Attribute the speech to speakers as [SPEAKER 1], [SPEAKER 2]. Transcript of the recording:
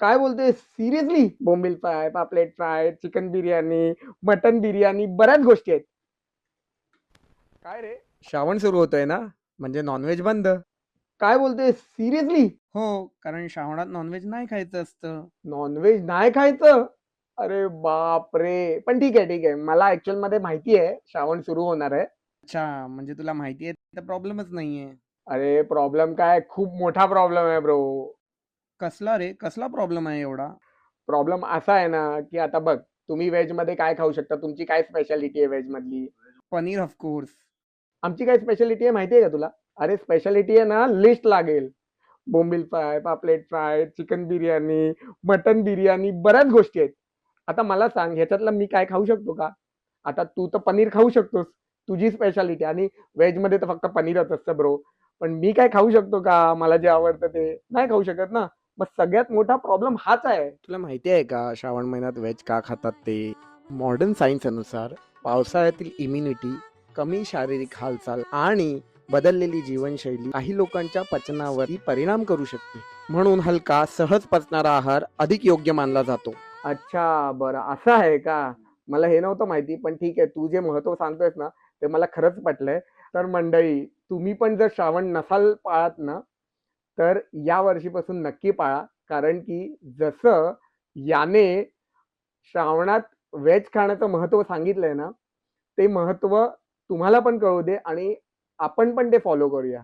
[SPEAKER 1] काय बोलते सिरियसली? बोंबील फ्राय, पापलेट fry, chicken biryani, mutton biryani, बऱ्याच गोष्टी आहेत. काय रे, श्रावण सुरू होतोय ना, म्हणजे नॉनव्हेज बंद. काय बोलते सिरियसली?
[SPEAKER 2] हो, कारण श्रावणात नॉनव्हेज नाही खायचं असतं.
[SPEAKER 1] नॉनव्हेज नाही खायचं? अरे बाप रे, पण ठीक आहे ठीक आहे, मला ऍक्च्युअल मध्ये माहिती आहे श्रावण सुरू होणार आहे.
[SPEAKER 2] अच्छा, म्हणजे तुला माहिती आहे तर प्रॉब्लेमच नाहीये.
[SPEAKER 1] अरे प्रॉब्लेम काय, खूप मोठा प्रॉब्लेम आहे ब्रो.
[SPEAKER 2] कसला रे? कसला प्रॉब्लेम आहे एवढा?
[SPEAKER 1] प्रॉब्लेम असा आहे ना, की आता बघ, तुम्ही व्हेज मध्ये काय खाऊ शकता, तुमची काय स्पेशालिटी आहे व्हेज मधली?
[SPEAKER 2] पनीर ऑफकोर्स.
[SPEAKER 1] आमची काय स्पेशालिटी आहे माहिती आहे का तुला? अरे स्पेशालिटी आहे ना, लिस्ट लागेल. बोंबील फ्राय, पापलेट fry, chicken biryani, mutton biryani, बऱ्याच गोष्टी आहेत. आता मला सांग, ह्याच्यातलं मी काय खाऊ शकतो का? आता तू तर पनीर खाऊ शकतोस, तुझी स्पेशालिटी, आणि व्हेज मध्ये तर फक्त पनीरच असतं ब्रो. पण मी काय खाऊ शकतो का? मला जे आवडतं ते नाही खाऊ शकत ना. मग सगळ्यात मोठा प्रॉब्लेम हाच आहे. तुला माहिती आहे का श्रावण महिन्यात व्हेज का खातात ते? मॉडर्न सायन्स अनुसार पावसाळ्यातील इम्युनिटी, कमी शारीरिक हालचाल आणि बदललेली जीवनशैली काही लोकांच्या पचनावरही परिणाम करू शकते. म्हणून हलका सहज पचणारा आहार अधिक योग्य मानला जातो. अच्छा, बरं असं आहे का? मला हे नव्हतं माहिती, पण ठीक आहे, तू जे महत्व सांगतोयस ना, ते मला खरंच पटलंय. तर मंडळी, तुम्ही पण जर श्रावण नसाल पाळत ना, तर या वर्षीपासून नक्की पाळा. कारण की जसं याने श्रावणात व्हेज खाण्याचं महत्व सांगितलंय ना, ते महत्व तुम्हाला पण कळू दे आणि आपण पण ते फॉलो करूया.